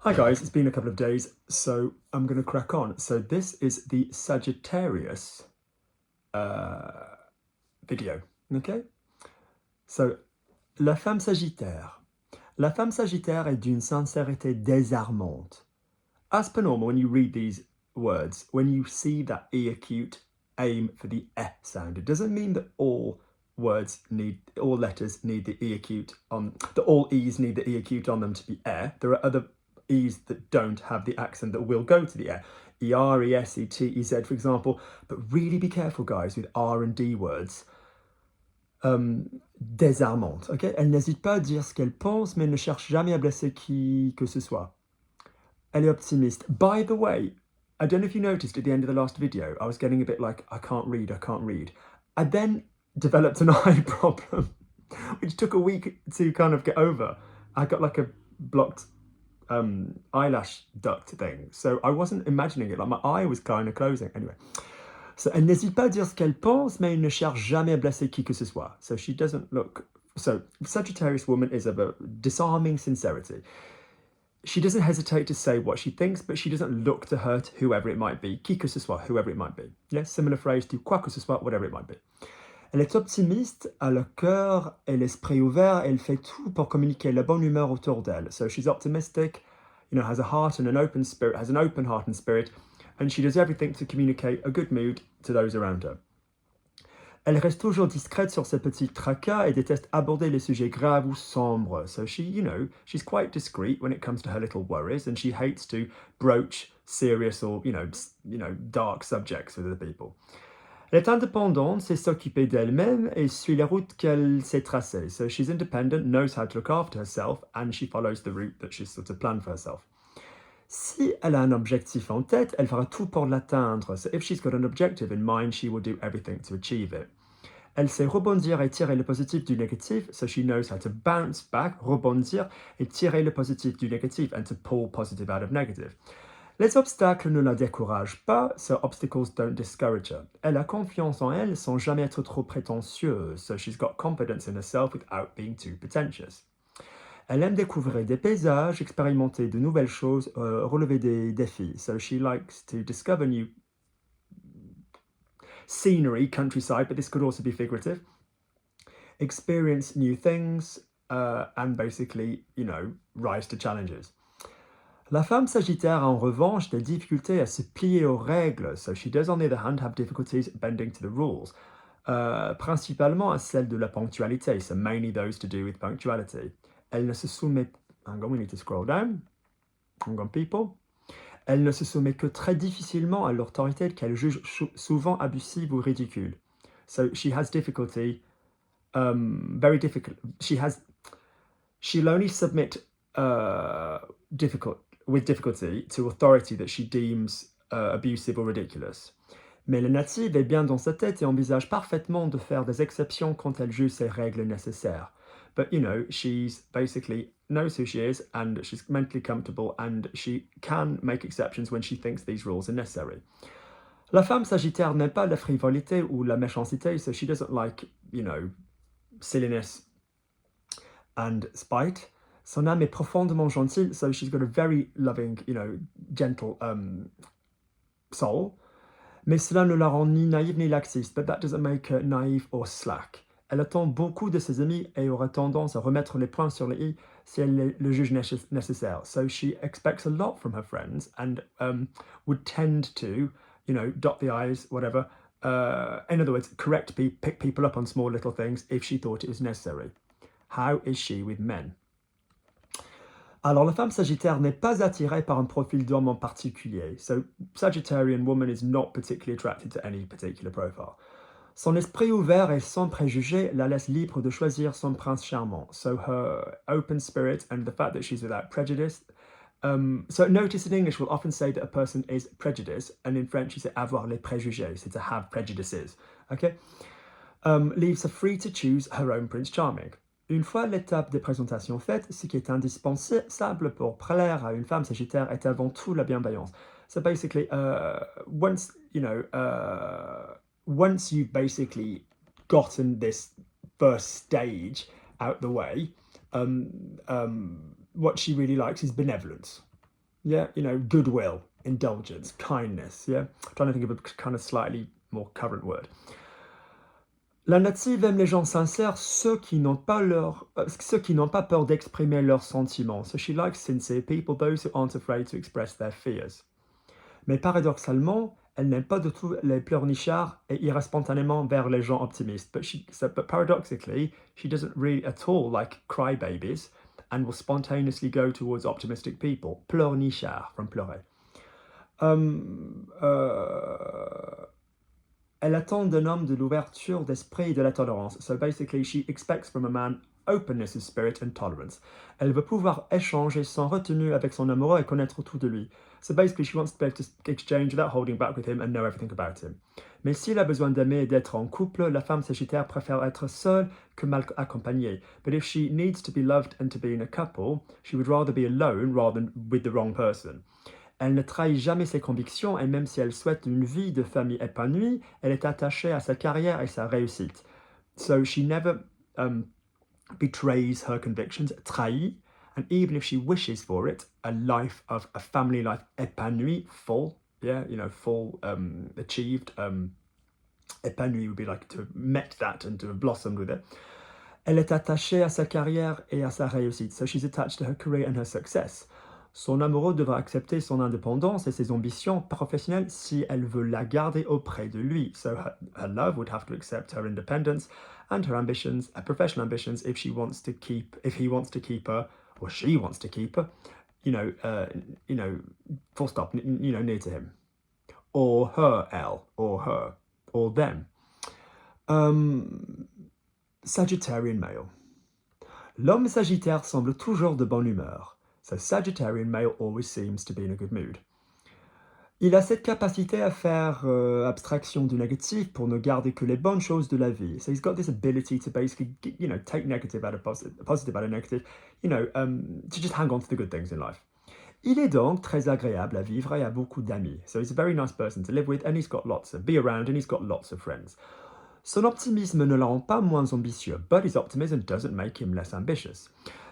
Hi guys, it's been a couple of days, so I'm going to crack on. So this is the Sagittarius video, okay? So, la femme Sagittaire. La femme Sagittaire est d'une sincérité désarmante. As per normal, when you read these words, when you see that E acute, aim for the E sound. It doesn't mean that all letters need the E acute on, that all E's need the E acute on them to be E. There are other E's that don't have the accent that will go to the E. ER, ES, ET, EZ, for example. But really be careful, guys, with R and D words. Désarmante, ok? Elle n'hésite pas à dire ce qu'elle pense, mais elle ne cherche jamais à blesser qui que ce soit. Elle est optimiste. By the way, I don't know if you noticed at the end of the last video, I was getting a bit like, I can't read. I then developed an eye problem, which took a week to kind of get over. I got like a blocked eyelash duct thing, so I wasn't imagining it, like my eye was kind of closing. Anyway, so elle n'hésite pas à dire ce qu'elle pense, mais elle ne cherche jamais à blesser qui que ce soit. So she doesn't look, so Sagittarius woman is of a disarming sincerity. She doesn't hesitate to say what she thinks, but she doesn't look to hurt whoever it might be. Qui que ce soit, whoever it might be. Yes, similar phrase to quoi que ce soit, whatever it might be. Elle est optimiste, a le cœur et l'esprit ouvert, elle fait tout pour communiquer la bonne humeur autour d'elle. So she's optimistic, has a heart and an open spirit, has an open heart and spirit, and she does everything to communicate a good mood to those around her. Elle reste toujours discrète sur ses petits tracas et déteste aborder les sujets graves ou sombres. So she, she's quite discreet when it comes to her little worries, and she hates to broach serious or, dark subjects with other people. Elle est indépendante, sait s'occuper d'elle-même et suit la route qu'elle s'est tracée. So she's independent, knows how to look after herself, and she follows the route that she's sort of planned for herself. Si elle a un objectif en tête, elle fera tout pour l'atteindre. So if she's got an objective in mind, she will do everything to achieve it. Elle sait rebondir et tirer le positif du négatif, so she knows how to bounce back, rebondir et tirer le positif du négatif, and to pull positive out of negative. Les obstacles ne la découragent pas, so obstacles don't discourage her. Elle a confiance en elle sans jamais être trop prétentieuse, so she's got confidence in herself without being too pretentious. Elle aime découvrir des paysages, expérimenter de nouvelles choses, relever des défis. So she likes to discover new scenery, countryside, but this could also be figurative. Experience new things, and basically, rise to challenges. La femme Sagittaire a en revanche des difficultés à se plier aux règles, so she does on the other hand have difficulties bending to the rules, principalement à celle de la ponctualité, so mainly those to do with punctuality. Elle ne se soumet, hang on, we need to scroll down, hang on people. Elle ne se soumet que très difficilement à l'autorité qu'elle juge souvent abusive ou ridicule. So she has difficulty, very difficult, she'll only submit with difficulty to authority that she deems abusive or ridiculous. Mais le natif est bien dans sa tête et envisage parfaitement de faire des exceptions quand elle juge ces règles nécessaires. But, she's basically knows who she is and she's mentally comfortable and she can make exceptions when she thinks these rules are necessary. La femme Sagittaire n'aime pas la frivolité ou la méchanceté, so she doesn't like, silliness and spite. Son âme est profondément gentille, so she's got a very loving, gentle soul. Mais cela ne la rend ni naïve ni laxiste, but that doesn't make her naive or slack. Elle attend beaucoup de ses amis et aura tendance à remettre les points sur les i si elle le juge nécessaire. So she expects a lot from her friends and would tend to, dot the i's, whatever. In other words, pick people up on small little things if she thought it was necessary. How is she with men? Alors, la femme Sagittaire n'est pas attirée par un profil d'homme en particulier. So, Sagittarian woman is not particularly attracted to any particular profile. Son esprit ouvert et sans préjugés la laisse libre de choisir son prince charmant. So, her open spirit and the fact that she's without prejudice. So, notice in English we'll often say that a person is prejudiced, and in French you say avoir les préjugés, so to have prejudices. Okay? Leaves her free to choose her own prince charming. Une fois l'étape des présentations faite, ce qui est indispensable pour plaire à une femme Sagittaire est avant tout la bienveillance. So basically, once you've basically gotten this first stage out the way, what she really likes is benevolence. Yeah, you know, goodwill, indulgence, kindness. Yeah, I'm trying to think of a kind of slightly more current word. La native aime les gens sincères, ceux qui n'ont pas peur d'exprimer leurs sentiments. So she likes sincere people, those who aren't afraid to express their fears. Mais paradoxalement, elle n'aime pas du tout les pleurnichards et ira spontanément vers les gens optimistes. But paradoxically, she doesn't really at all like crybabies and will spontaneously go towards optimistic people. Pleurnichard, from pleurer. Elle attend d'un homme de l'ouverture d'esprit et de la tolérance. So basically, she expects from a man openness of spirit and tolerance. Elle veut pouvoir échanger sans retenue avec son amoureux et connaître tout de lui. So basically, she wants to be able to exchange without holding back with him and know everything about him. Mais s'il a besoin d'aimer et d'être en couple, la femme sagittaire préfère être seule que mal accompagnée. But if she needs to be loved and to be in a couple, she would rather be alone rather than with the wrong person. Elle ne trahit jamais ses convictions et même si elle souhaite une vie de famille épanouie, elle est attachée à sa carrière et sa réussite. So she never betrays her convictions, trahit, and even if she wishes for it, a family life épanouie, full, yeah, you know, full, achieved, épanouie would be like to have met that and to have blossomed with it. Elle est attachée à sa carrière et à sa réussite. So she's attached to her career and her success. Son amoureux devra accepter son indépendance et ses ambitions professionnelles si elle veut la garder auprès de lui. So her love would have to accept her independence and her ambitions, her professional ambitions, if he wants to keep her, or she wants to keep her, full stop, near to him, or her, elle, or her, or them. Sagittarian male. L'homme Sagittaire semble toujours de bonne humeur. So Sagittarian male always seems to be in a good mood. Il a cette capacité à faire abstraction du négatif pour ne garder que les bonnes choses de la vie. So he's got this ability to basically, take negative out of positive out of negative, to just hang on to the good things in life. Il est donc très agréable à vivre et a beaucoup d'amis. So he's a very nice person to live with and he's got be around and he's got lots of friends. Son optimisme ne le rend pas moins ambitieux, but his optimism doesn't make him less ambitious.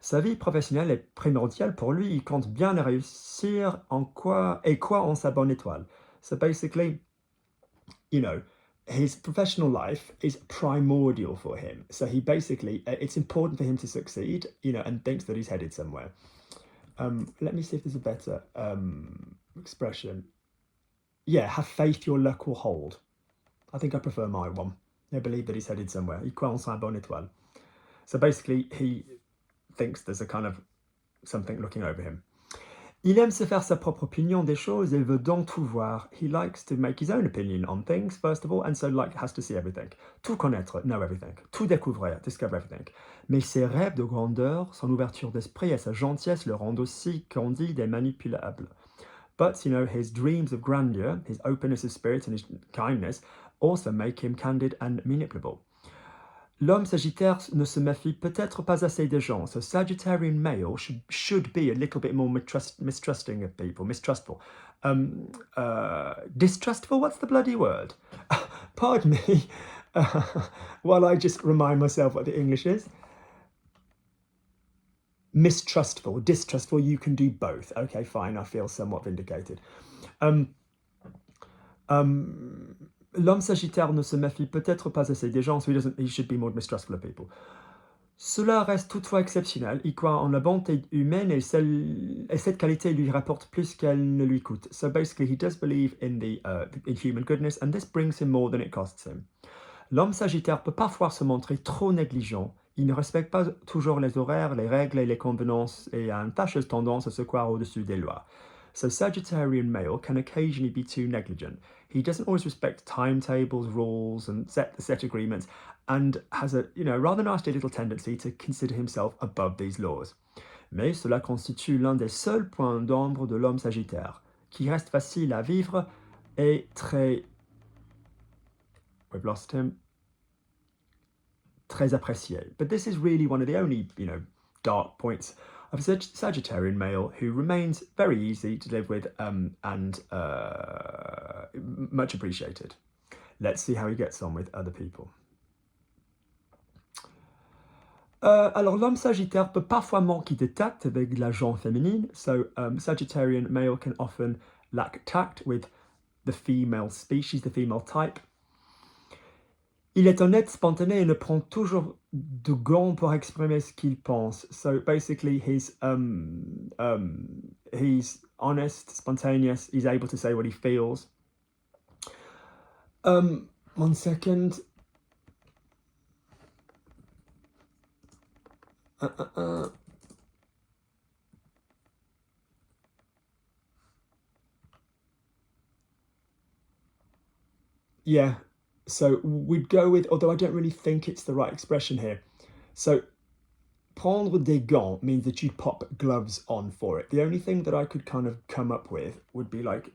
Sa vie professionnelle est primordiale pour lui, il compte bien réussir en quoi en sa bonne étoile. So basically, his professional life is primordial for him. So he basically, it's important for him to succeed, and thinks that he's headed somewhere. Let me see if there's a better expression. Yeah, have faith your luck will hold. I think I prefer my one. I believe that he's headed somewhere. Il croit en sa bonne étoile. So basically, he thinks there's a kind of something looking over him. Il aime se faire sa propre opinion des choses et veut donc tout voir. He likes to make his own opinion on things, first of all, and so has to see everything. Tout connaître, know everything. Tout découvrir, discover everything. Mais ses rêves de grandeur, son ouverture d'esprit et sa gentillesse le rendent aussi candide et manipulable. But, his dreams of grandeur, his openness of spirit and his kindness also make him candid and manipulable. L'homme Sagittaire ne se méfie peut-être pas assez des gens. So Sagittarian male should be a little bit more mistrusting of people, mistrustful. Distrustful, what's the bloody word? Pardon me, while I just remind myself what the English is. Mistrustful, distrustful, you can do both. Okay, fine, I feel somewhat vindicated. L'homme Sagittaire ne se méfie peut-être pas assez des gens, so he should be more mistrustful of people. Cela reste toutefois exceptionnel. Il croit en la bonté humaine et cette qualité lui rapporte plus qu'elle ne lui coûte. So basically, he does believe in in human goodness, and this brings him more than it costs him. L'homme Sagittaire peut parfois se montrer trop négligent. Il ne respecte pas toujours les horaires, les règles et les convenances et a une fâcheuse tendance à se croire au-dessus des lois. So Sagittarian male can occasionally be too negligent. He doesn't always respect timetables, rules, and set agreements, and has a rather nasty little tendency to consider himself above these laws. Mais cela constitue l'un des seuls points d'ombre de l'homme Sagittaire, qui reste facile à vivre et très... We've lost him. Très apprécié. But this is really one of the only, dark points of a Sagittarian male who remains very easy to live with and much appreciated. Let's see how he gets on with other people. Alors, l'homme Sagittaire peut parfois manquer de tact avec la genre féminine. So, Sagittarian male can often lack tact with the female species, the female type. Il est honnête, spontané et ne prend toujours de gants pour exprimer ce qu'il pense. So basically, he's honest, spontaneous. He's able to say what he feels. 1 second. Yeah. So we'd go with, although I don't really think it's the right expression here. So prendre des gants means that you'd pop gloves on for it. The only thing that I could kind of come up with would be like,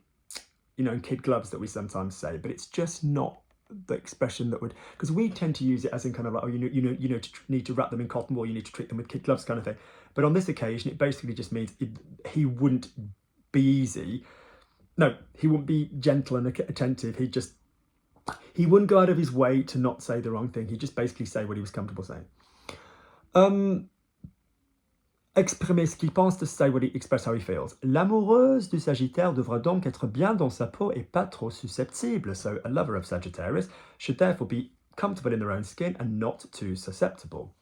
you know, kid gloves that we sometimes say, but it's just not the expression that would, because we tend to use it as in kind of like, oh, need to wrap them in cotton wool, you need to treat them with kid gloves kind of thing. But on this occasion, it basically just means he wouldn't be easy. No, he wouldn't be gentle and attentive. He wouldn't go out of his way to not say the wrong thing. He'd just basically say what he was comfortable saying. Exprimer ce qu'il pense, to say what he express how he feels. L'amoureuse du Sagittaire devra donc être bien dans sa peau et pas trop susceptible. So a lover of Sagittarius should therefore be comfortable in their own skin and not too susceptible.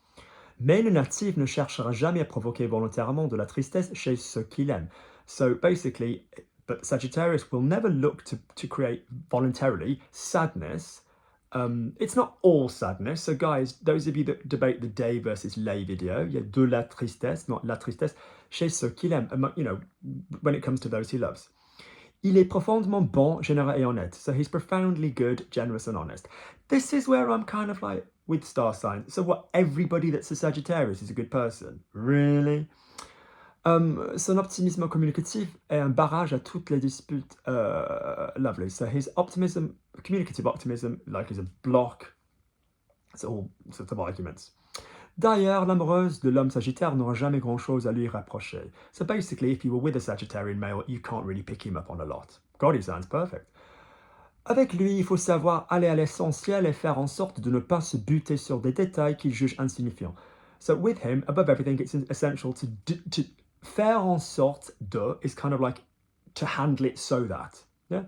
Mais le natif ne cherchera jamais à provoquer volontairement de la tristesse chez ceux qu'il aime. So basically, but Sagittarius will never look to create voluntarily sadness. It's not all sadness. So guys, those of you that debate the day versus les video, il y a de la tristesse, not la tristesse, chez ceux qu'il aime, you know, when it comes to those he loves. Il est profondément bon, généreux et honnête. So he's profoundly good, generous and honest. This is where I'm kind of like with star signs. So what, everybody that's a Sagittarius is a good person? Really? Son optimisme communicatif est un barrage à toutes les disputes. Lovely. So his optimism, communicative optimism, like is a block. It's all sorts of arguments. D'ailleurs, l'amoureuse de l'homme Sagittaire n'aura jamais grand-chose à lui reprocher. So basically, if you were with a Sagittarian male, you can't really pick him up on a lot. God, he sounds perfect. Avec lui, il faut savoir aller à l'essentiel et faire en sorte de ne pas se buter sur des détails qu'il juge insignifiants. So with him, above everything, it's essential to faire en sorte de is kind of like to handle it so that, yeah?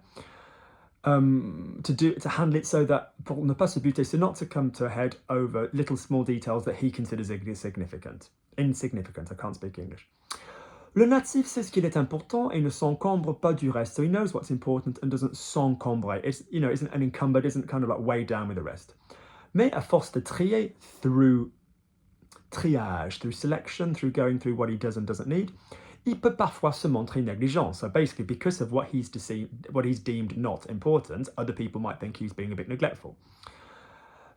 To handle it so that, pour ne pas se buter, so not to come to a head over little small details that he considers insignificant. Insignificant, I can't speak English. Le natif sait ce qu'il est important et ne s'encombre pas du reste. So he knows what's important and doesn't s'encombrer. It's, you know, isn't unencumbered, isn't kind of like weighed down with the rest. Mais à force de trier through triage, through selection, through going through what he does and doesn't need, il peut parfois se montrer négligent. So basically, because of what he's deemed not important, other people might think he's being a bit neglectful.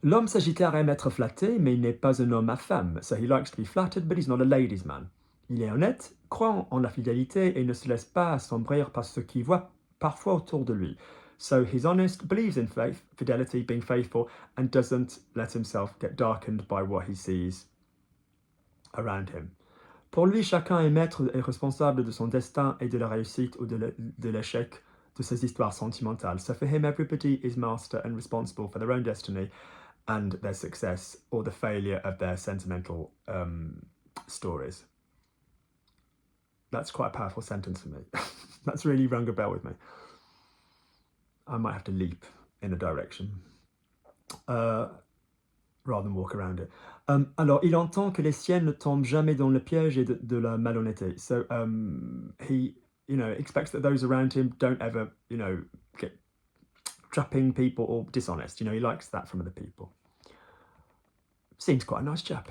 L'homme Sagittaire aime être flatté, mais il n'est pas un homme à femme. So he likes to be flattered, but he's not a ladies' man. Il est honnête, croit en la fidélité et ne se laisse pas assombrir par ce qu'il voit parfois autour de lui. So he's honest, believes in faith, fidelity, being faithful, and doesn't let himself get darkened by what he sees around him. Pour lui, chacun est maître et responsable de son destin et de la réussite ou de l'échec de ses histoires sentimentales. So for him, everybody is master and responsible for their own destiny and their success or the failure of their sentimental stories. That's quite a powerful sentence for me. That's really rung a bell with me. I might have to leap in a direction. Rather than walk around it. Alors, il entend que les siennes ne tombent jamais dans le piège et de la malhonnêteté. So, he, you know, expects that those around him don't ever, you know, get trapping people or dishonest. You know, he likes that from other people. Seems quite a nice chap.